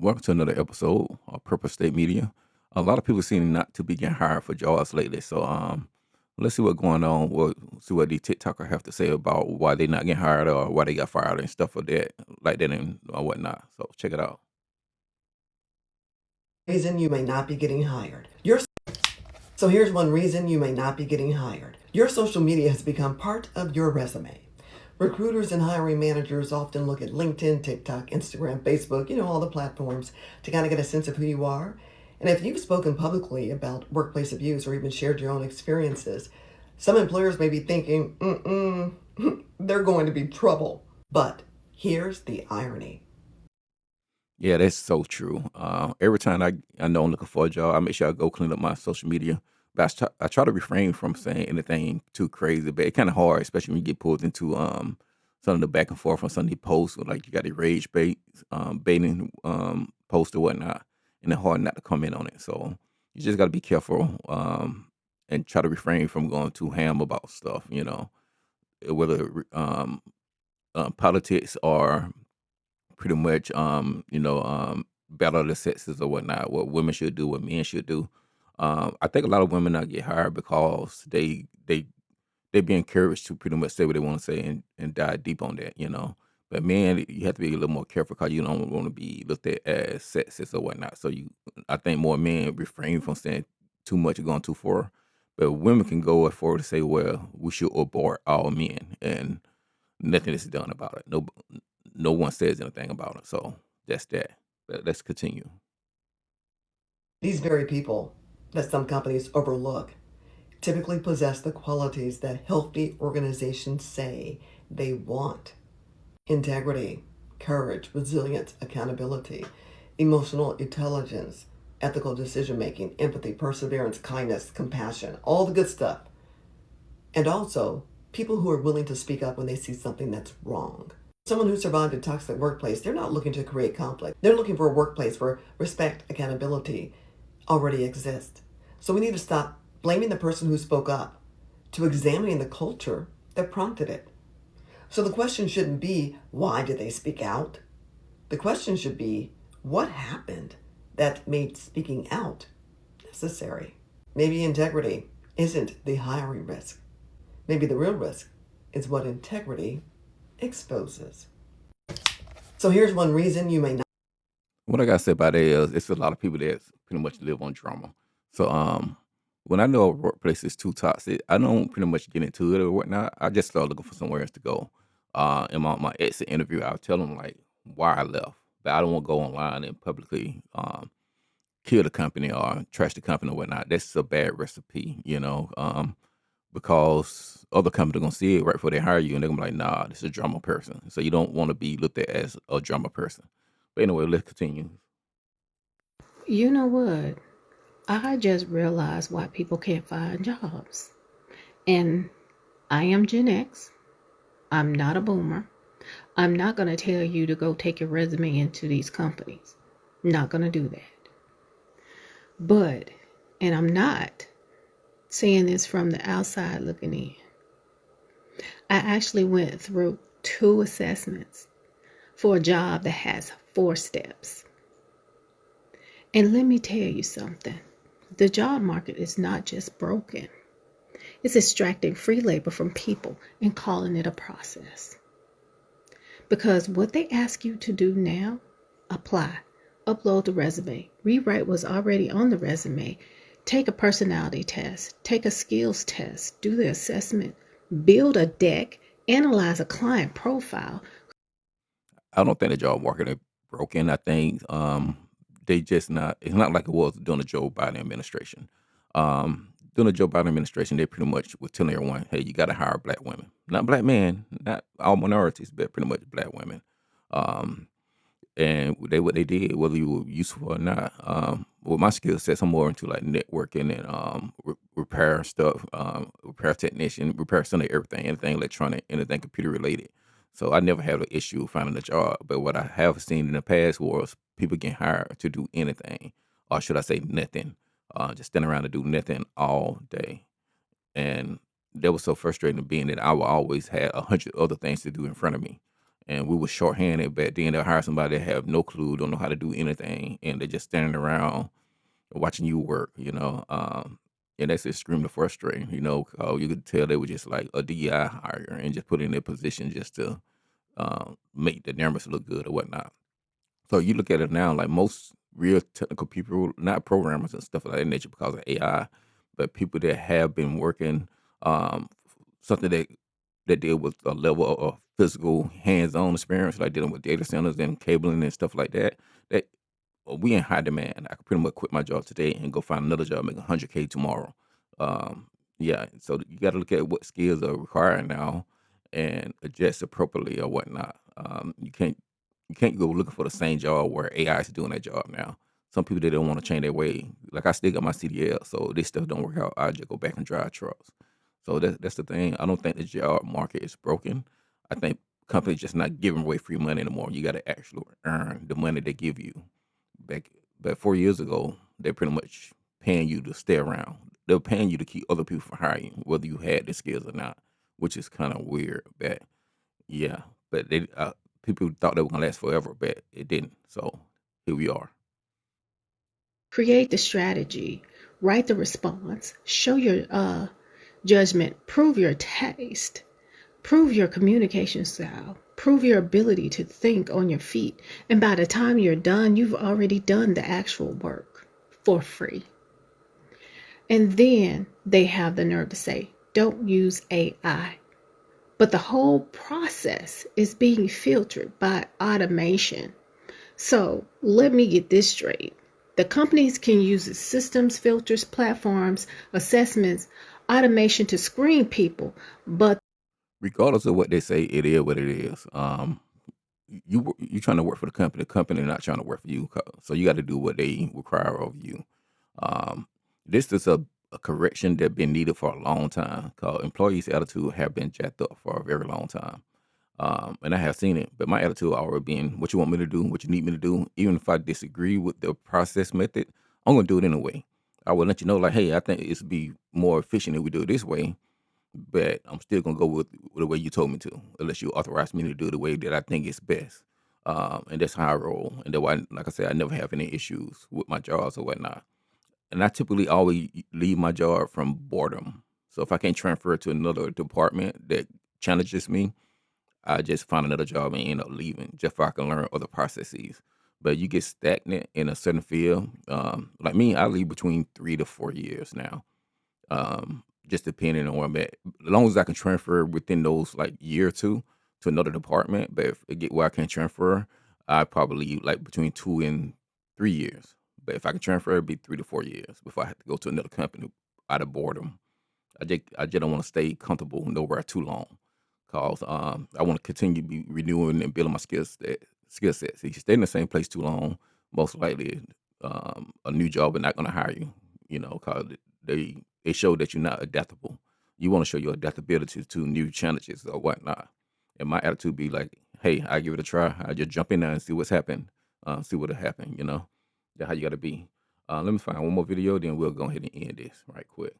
Welcome to another episode of Purple State Media. A lot of people seem not to be getting hired for jobs lately. So let's see what's going on. We'll see what the TikToker have to say about why they not getting hired or why they got fired and stuff like that and whatnot. So check it out. Reason you may not be getting hired. So here's one reason you may not be getting hired. Your social media has become part of your resume. Recruiters and hiring managers often look at LinkedIn, TikTok, Instagram, Facebook, all the platforms to kind of get a sense of who you are. And if you've spoken publicly about workplace abuse or even shared your own experiences, some employers may be thinking, they're going to be trouble. But here's the irony. Yeah, that's so true. Every time I know I'm looking for a job, I make sure I go clean up my social media. But I try to refrain from saying anything too crazy. But it's kind of hard, especially when you get pulled into some of the back and forth on some of the posts, or like you got the baiting post or whatnot, and it's hard not to comment on it. So you just got to be careful and try to refrain from going too ham about stuff. Whether politics or pretty much battle of the sexes or whatnot, what women should do, what men should do. I think a lot of women not get hired because they be encouraged to pretty much say what they want to say and dive deep on that. But men, you have to be a little more careful because you don't want to be looked at as sexist or whatnot. I think more men refrain from saying too much or going too far. But women can go as far to say, well, we should abort all men, and nothing is done about it. No one says anything about it. So that's that. But let's continue. These very people that some companies overlook typically possess the qualities that healthy organizations say they want: integrity, courage, resilience, accountability, emotional intelligence, ethical decision making, empathy, perseverance, kindness, compassion, all the good stuff. And also, people who are willing to speak up when they see something that's wrong. Someone who survived a toxic workplace, they're not looking to create conflict. They're looking for a workplace where respect, accountability already exist. So we need to stop blaming the person who spoke up to examining the culture that prompted it. So the question shouldn't be, why did they speak out? The question should be, what happened that made speaking out necessary? Maybe integrity isn't the hiring risk. Maybe the real risk is what integrity exposes. So here's one reason you may not. What I gotta say about that is it's a lot of people that pretty much live on drama. So when I know a workplace is too toxic, I don't pretty much get into it or whatnot. I just start looking for somewhere else to go. In my exit interview, I'll tell them like why I left. But I don't want to go online and publicly kill the company or trash the company or whatnot. That's a bad recipe. Because other companies gonna see it right before they hire you, and they're gonna be like, "Nah, this is a drama person." So you don't want to be looked at as a drama person. But anyway, let's continue. You know what? I just realized why people can't find jobs. And I am Gen X. I'm not a boomer. I'm not going to tell you to go take your resume into these companies. Not going to do that. But, and I'm not saying this from the outside looking in, I actually went through 2 assessments for a job that has 4 steps. And let me tell you something. The job market is not just broken. It's extracting free labor from people and calling it a process. Because what they ask you to do now, apply, upload the resume, rewrite what's already on the resume, take a personality test, take a skills test, do the assessment, build a deck, analyze a client profile. I don't think the job market is broken. I think they just not. It's not like it was during the Joe Biden administration. During the Joe Biden administration, they pretty much were telling everyone, "Hey, you got to hire black women, not black men, not all minorities, but pretty much black women." Um, and what they did, whether you were useful or not. With my skill sets, I'm more into like networking and repair stuff, repair technician, repair center, everything, anything electronic, anything computer related. So I never had an issue finding a job. But what I have seen in the past was people getting hired to do anything, or should I say nothing, just stand around and do nothing all day. And that was so frustrating being that I would always had 100 other things to do in front of me. and we were shorthanded back then. They'll hire somebody that have no clue, don't know how to do anything, and they're just standing around watching you work, and that's extremely frustrating, you could tell they were just like a DEI hire and just put in their position just to make the numbers look good or whatnot. So you look at it now, like most real technical people, not programmers and stuff of that nature because of AI, but people that have been working something that deal with a level of physical hands-on experience, like dealing with data centers and cabling and stuff like that. That we in high demand. I could pretty much quit my job today and go find another job, make 100K tomorrow. Um, yeah, so you got to look at what skills are required now and adjust appropriately or whatnot. You can't go looking for the same job where AI is doing that job now. Some people they don't want to change their way. Like I still got my CDL, so this stuff don't work out. I just go back and drive trucks. So that's the thing. I don't think the job market is broken. I think companies just not giving away free money anymore. You got to actually earn the money they give you. Back 4 years ago, they're pretty much paying you to stay around. They're paying you to keep other people from hiring you, whether you had the skills or not, which is kind of weird. But yeah, but they people thought they were gonna last forever, but it didn't. So here we are. Create the strategy, write the response, show your judgment, prove your taste, prove your communication style, prove your ability to think on your feet. And by the time you're done, you've already done the actual work for free. And then they have the nerve to say, don't use AI. But the whole process is being filtered by automation. So let me get this straight. The companies can use the systems, filters, platforms, assessments, automation to screen people, but Regardless of what they say, it is what it is. You trying to work for the company not trying to work for you. So you got to do what they require of you. Um, this is a correction that been needed for a long time. Cause employees' attitude have been jacked up for a very long time. And I have seen it, but my attitude already been what you want me to do, what you need me to do. Even if I disagree with the process method, I'm gonna do it anyway. I will let you know, like, hey, I think it's be more efficient if we do it this way, but I'm still gonna go with the way you told me to, unless you authorize me to do it the way that I think is best. And that's how I roll. And that's why, like I said, I never have any issues with my jobs or whatnot. And I typically always leave my job from boredom. So if I can't transfer to another department that challenges me, I just find another job and end up leaving just so I can learn other processes. But you get stagnant in a certain field. Like me, I leave between 3 to 4 years now. Just depending on where I'm at. As long as I can transfer within those like year or two to another department, but if it get where I can't transfer, I probably leave like between 2 and 3 years. But if I can transfer, it'd be 3 to 4 years before I have to go to another company out of boredom. I just don't want to stay comfortable nowhere too long, cause I want to continue to be renewing and building my skill sets. If you stay in the same place too long, most likely a new job is not going to hire you. Cause they show that you're not adaptable. You want to show your adaptability to new challenges or whatnot. And my attitude be like, hey, I give it a try. I just jump in there and see what's happened. See what'll happen. That's how you got to be. Let me find one more video, then we'll go ahead and end this right quick.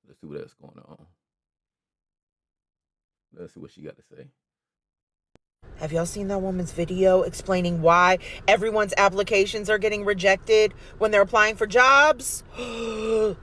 Let's see what else going on. Let's see what she got to say. Have y'all seen that woman's video explaining why everyone's applications are getting rejected when they're applying for jobs?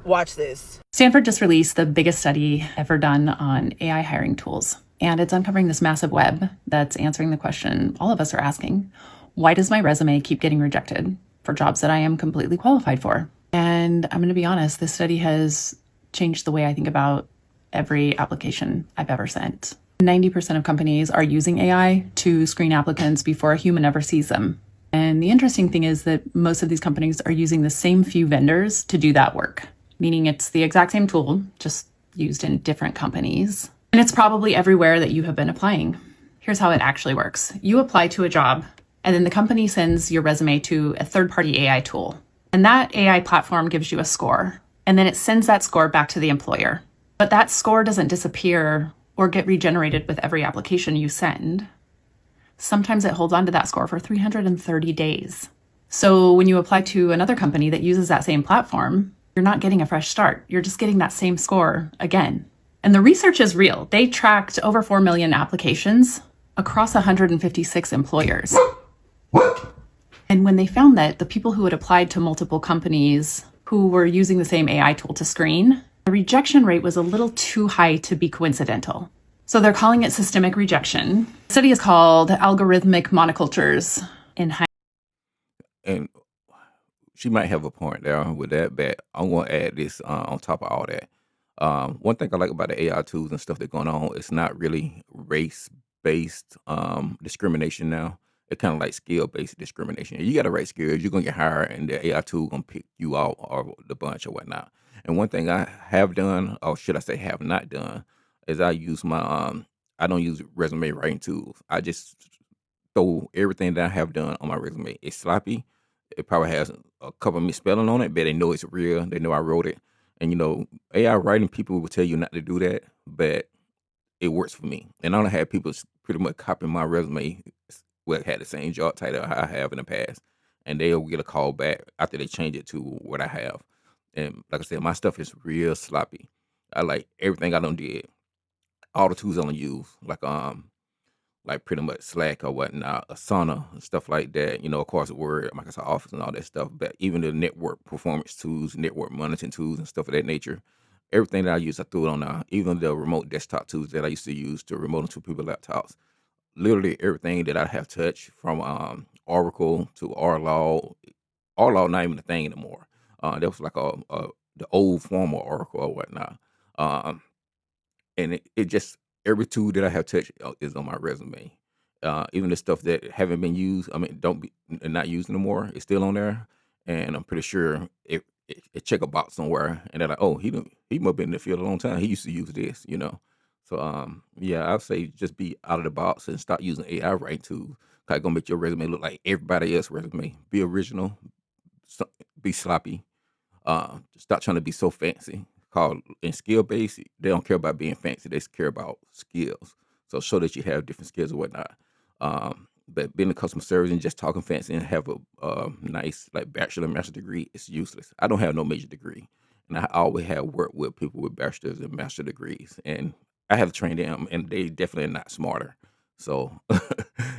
Watch this. Stanford just released the biggest study ever done on AI hiring tools. And it's uncovering this massive web that's answering the question all of us are asking. Why does my resume keep getting rejected for jobs that I am completely qualified for? And I'm going to be honest, this study has changed the way I think about every application I've ever sent. 90% of companies are using AI to screen applicants before a human ever sees them. And the interesting thing is that most of these companies are using the same few vendors to do that work, meaning it's the exact same tool, just used in different companies. And it's probably everywhere that you have been applying. Here's how it actually works. You apply to a job, and then the company sends your resume to a third-party AI tool. And that AI platform gives you a score, and then it sends that score back to the employer. But that score doesn't disappear or get regenerated with every application you send. Sometimes it holds on to that score for 330 days. So when you apply to another company that uses that same platform, you're not getting a fresh start. You're just getting that same score again. And the research is real. They tracked over 4 million applications across 156 employers. And when they found that the people who had applied to multiple companies who were using the same AI tool to screen, the rejection rate was a little too high to be coincidental. So they're calling it systemic rejection. The study is called Algorithmic Monocultures in High. And she might have a point there with that, but I'm going to add this on top of all that. One thing I like about the AI tools and stuff that's going on, it's not really race-based discrimination now. It's kind of like skill-based discrimination. You got the right skills, you're gonna get hired, and the AI tool gonna pick you out or the bunch or whatnot. And one thing I have done, or should I say have not done, is I use my I don't use resume writing tools. I just throw everything that I have done on my resume. It's sloppy. It probably has a couple misspelling on it, but they know it's real. They know I wrote it. And AI writing people will tell you not to do that, but it works for me. And I don't have people pretty much copying my resume, well, had the same job title I have in the past, and they'll get a call back after they change it to what I have. And like I said, my stuff is real sloppy. I like everything I done did, all the tools I done use, like pretty much Slack or whatnot, Asana and stuff like that. Of course, Word, Microsoft Office, and all that stuff. But even the network performance tools, network monitoring tools, and stuff of that nature, everything that I use, I threw it on now. Even the remote desktop tools that I used to use to remote into people's laptops. Literally everything that I have touched, from Oracle to RLaw. RLaw not even a thing anymore. That was like the old form of Oracle or whatnot. Um, and it just every tool that I have touched is on my resume. Even the stuff that haven't been used, I mean, don't be not used anymore, it's still on there, and I'm pretty sure it check a box somewhere, and they're like, oh, he must been in the field a long time. He used to use this. So yeah, I'd say just be out of the box and start using AI writing tools. 'Cause it's gonna make your resume look like everybody else's resume. Be original, be sloppy. Stop trying to be so fancy. Called in skill based, they don't care about being fancy. They just care about skills. So show that you have different skills or whatnot. But being a customer service and just talking fancy and have a nice like bachelor, master degree is useless. I don't have no major degree, and I always have worked with people with bachelor's and master degrees, and I have trained them, and they definitely not smarter. So, I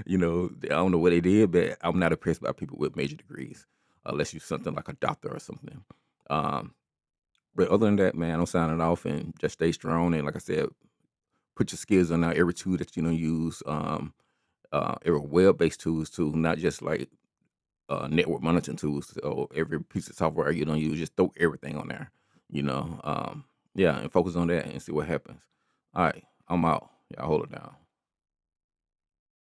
don't know what they did, but I'm not impressed by people with major degrees, unless you're something like a doctor or something. Um, but other than that, man, I'm signing off and just stay strong. And like I said, put your skills on now every tool that you don't use, every web-based tools too, not just like network monitoring tools. So every piece of software you don't use, just throw everything on there. Yeah, and focus on that and see what happens. All right, I'm out. Y'all hold it down.